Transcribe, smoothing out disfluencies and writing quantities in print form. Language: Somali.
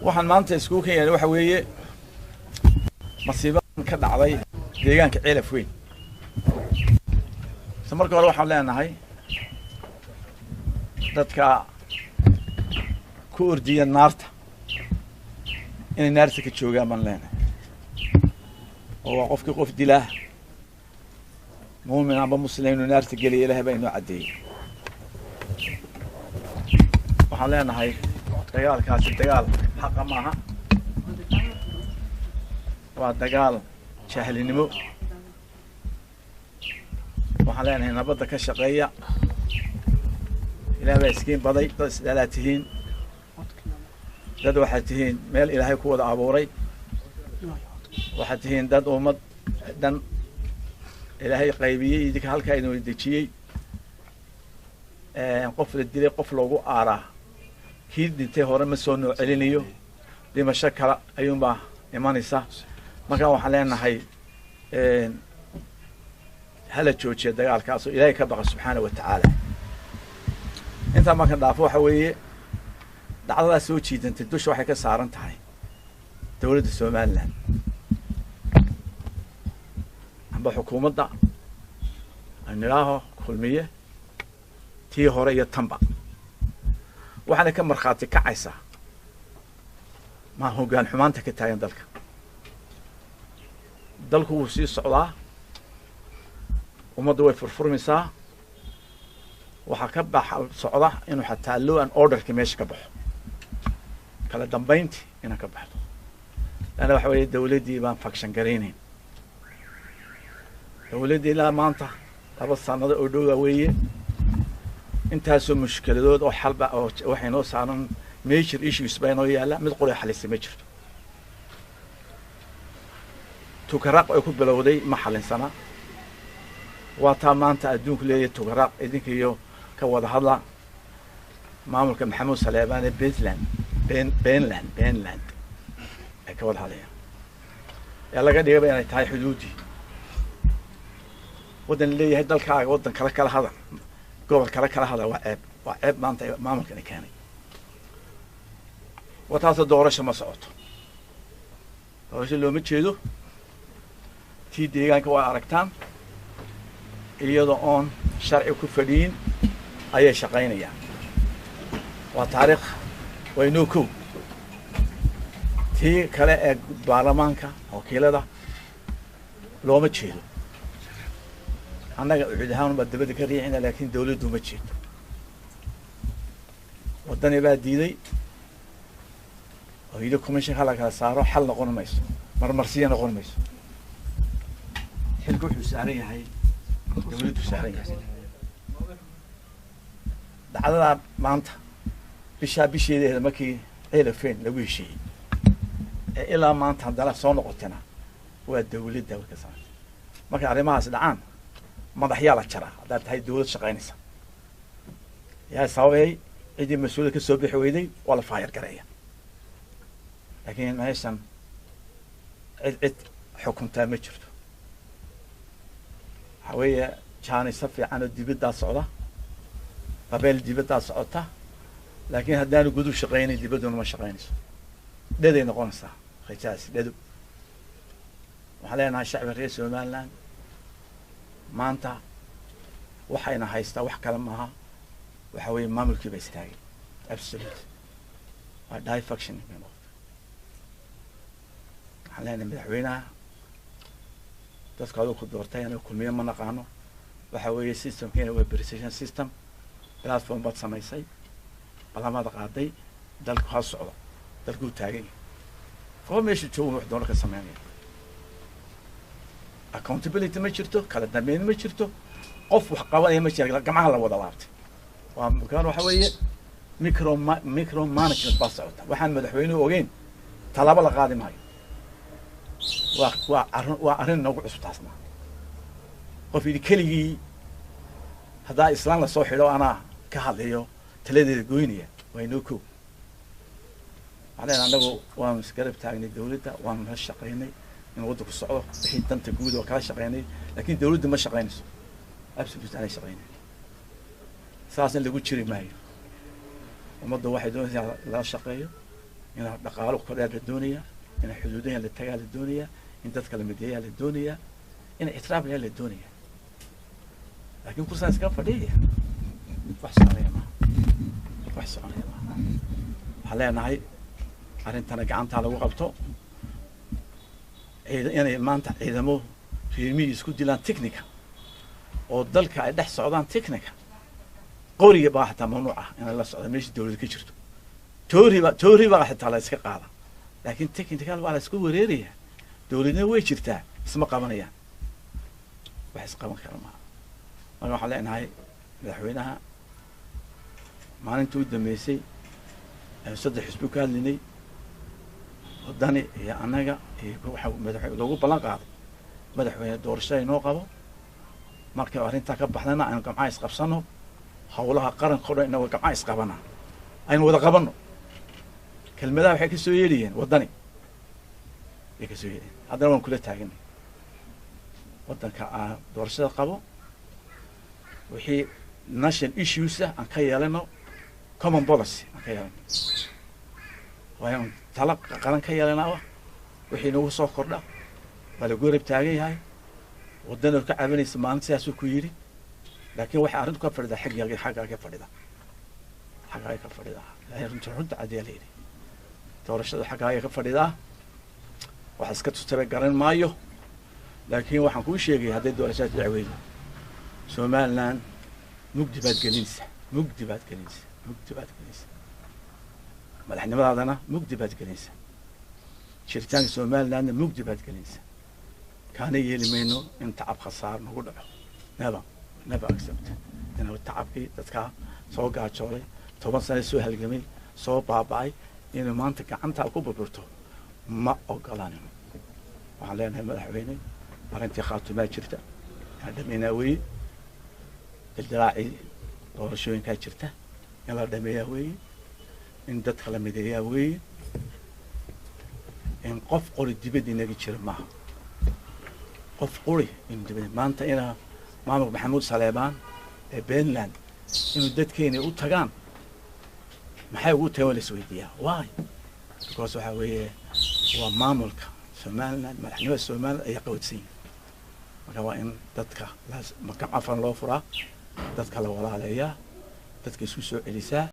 waxaan maanta isku keenay waxa weeye masiibadan ka dhacday deegaanka Ceelaf Weyn. marka hore waxaan leenahay dadka ku ordiya naarta inay naarta ka joogaan baan leenahay oo qofkii qof dilaa muumin ama muslim inuu naarta geliyo Ilaahay baa inoo cadeeyay. waxaan leenahay dagaalkaasi dagaal xaq ma aha, waa dagaal jahlinimo. waxaan leenahay nabadda ka shaqeeya. Ilaahay baa iskiin baday dad isdalaatihiin, dad waxaad tihiin meel Ilaahay ku wada abuuray, waxaad tihiin dad ummad dhan Ilaahay qaybiyey idinka halkaa idin dejiyey. qof la dilay qof loogu aaraa kii dhintay hore ma soo noo celinayo, dhimasho kale ayuunbaa imanaysa. markaa waxaan leenahay hala joojiya dagaalkaas oo Ilaahay ka baqa subxaanahu wa tacaala. intaa marka dhaafo waxa weeye dhacdadaas soo jiidantay dusha waxay ka saaran tahay dowladda Somaliland amba xukuumadda anilaaho kulmiye tii hore iyo tanba. waxaana ka markhaati kacaysaa ma hoggaan xumaanta ka taagan dalka. dalku wuu sii socdaa, ummaddu way furfurmaysaa. waxaa ka baxa socda inuu xataa law and orderki meesha ka baxo, kala dambayntii inaan ka baxdo. laana waxa weeye dowladdii baan fakshan garaynayn. dowladdii ilaa maanta 2 sanado oo dhowaa weeye intaasoo mushkiladood oo xalba oo waxay noo saaran major issues baa inoo yaalla, mid qori xalisay ma jirto. tukaraq ay ku bilowday ma xalinsana. waa taa maanta adduunku leeyahay tukaraq idinka iyo ka wada hadla maamulka Maxamuud Saleebaan ee Beentland ay ka wada hadlayaan. laga dhigay inay tahay xuduudii waddan leeyahay dalkaaga waddan kala hadal, gobol kala hadal. waa ceeb maanta maamulkani keenay. wataasoo doorasho ma socoto, doorasho looma jeedo. tii deegaanka waa aragtaan iyadoo oon sharci ku fadhiyin ayay shaqaynayaan. waa taariikh waa inoo kow. tii kale ee baarlamaanka wakiilada looma jeedo. annaga cid ahaan baa dabada ka riixina, laakiin dawladdu ma jeedo. waddani baa diiday oo yidhi commissionka la kala saaro, xal noqon mayso, marmarsiya noqon mayso. xilku wuxuu saaran yahay dawladdu saaran yahay. dhacdada maanta bisheedeeda markii Ceelaf Weyn lagu heshiiyey ilaa maanta haddana soo noqotana waa dawladda ka saartay. marka arrimahaas dhacaan madaxyaa la jaraa haddaad tahay dawlad shaqaynaysa. yaa sababay cidii mas-uuliyad ka soo bixi weyday waa la faayar gareeya. laakiin meeshan cid xukuntaa ma jirto. waxaa weeye jaanisa fiican oo dibaddaa socda, qabeel dibaddaa socota. laakiin haddaanu gudu shaqaynayn dibadduna ma shaqaynayso. dheday noqonaysaa khijaas dhedo. waxaan leenahay shacbiga reer Somaliland maanta waxayna haystaa wax kale maaha. waxa weeye maamulkii baa istaagay. absolute waa defection. waxaan leenahay madaxweynaha dadka adoo ku doortay inuu kulmiye ma naqaano. waxa weeye systemkeena waa precision system. platform baad samaysay, ballamada qaaday, dalku ha socdo, dalku taagay. oo meesha joogo wax doona ka sameynaya. accountability ma jirto, kala dambeyn ma jirto, qof wax qabanaya ma jiro, gacmaha la wada laabtay. waa markaan waxa weeye micro management baa socota. waxaan madaxweynuhu ogeyn talaabo la qaadi maayo. waa arrin nagu cusub taasna. qof yidhi keligii haddaa islaan la soo xidho anaa ka hadlayo taladeeda goynaya waa inoo kow. waxaan annagu waanu isgarab taagnay dawladda, waanu la shaqaynay in waddanku socdo, wixii danta guud oo kala shaqaynay. laakiin dawladda ma shaqaynayso. absolute aanay shaqaynay. saasna lagu jiri maayo. ummadda waxay doonaysaa la shaqeeyo, إن دقالو كلها للدنيا إن حدودها للتجاه للدنيا إن تذكر المدية للدنيا إن إطراف لها للدنيا لكن كل سنة سكافة دي وحصل عليها ما وحصل عليها ما حاليا نهاي أرنتنا قعنت على وقبته يعني ما أنت إذا مو في ميز كود لان تكنيكا ودلك عدح سعودان تكنيكا قوري بقى حتى ممنوعة إن الله سعودان مش دولة كشرتو توري بقى حتى على إسكا قاعدة لكن تكنيكال وعلى إسكو وريرية دولة ويشرتها اسمه قامنيا بحس قامن كلامها أنا حاليا هاي مدحوينها ما أنتو دميسي صدق حسبك لني وداني يا أناجا waxa madaxweyne loogu balan qaaday madaxweyne doorashada inoo qabo marka arrinta ka baxdana aan gamca is qabsano hawlaha qaranka oo dhan inoo gamca is qabana aynu wada qabano kelmadaha waxay ka soo yeeliyeen wadani ay ka soo yeeliyeen haddana waan kula taaganay wadanka doorashada qabo wixii national issues aan ka yeelano common policy aan ka yeelano waan tala qaran ka yeelanaa wixii nagu soo kordha bal goorib taagan yahay wadana ka caawinaysa maalinta sidaas ku yiri laakiin waxa arrintu ka fadhida xagga ka fadhida ilaahay runta cadeeyay doorashada xagga ka fadhida waxa iska tusabay garan maayo laakiin waxaan ku sheegay haday doorashada dacweydo Soomaaliland mugdi baad gelinaysa madaxnimadaadana mugdi baad gelinaysa شركان سومال لأن مجدي بعد كنيسة كان يجي منه إن تعب خسار نقول له نبى أكسبت أنا والتعب كي تذكر صوب قاعد شغلي توما سنة سوى هالجميل صوب باباي إنه ما أنت كأنت أكوب برتو ما أقلاني وعلينا ملحويني وأنت خاطر ما شرته هذا مناوي الدراعي دور شوين كان شرته يلا دمياوي إن تدخل مدياوي إن قف قولي دبدي نجي شرمه قف قولي إن دبدي ما أنت أنا مامك محمود سليمان بينلاند إنه دت كيني وتجان ما حيقول تولي سويديا واي because وحوي ومامك سومالنا ملحنوا السومال أي قوتين مكوا إن دتك لازم مكان عفن لو فرا دتك لو ولا عليا دتك سوسو إليسا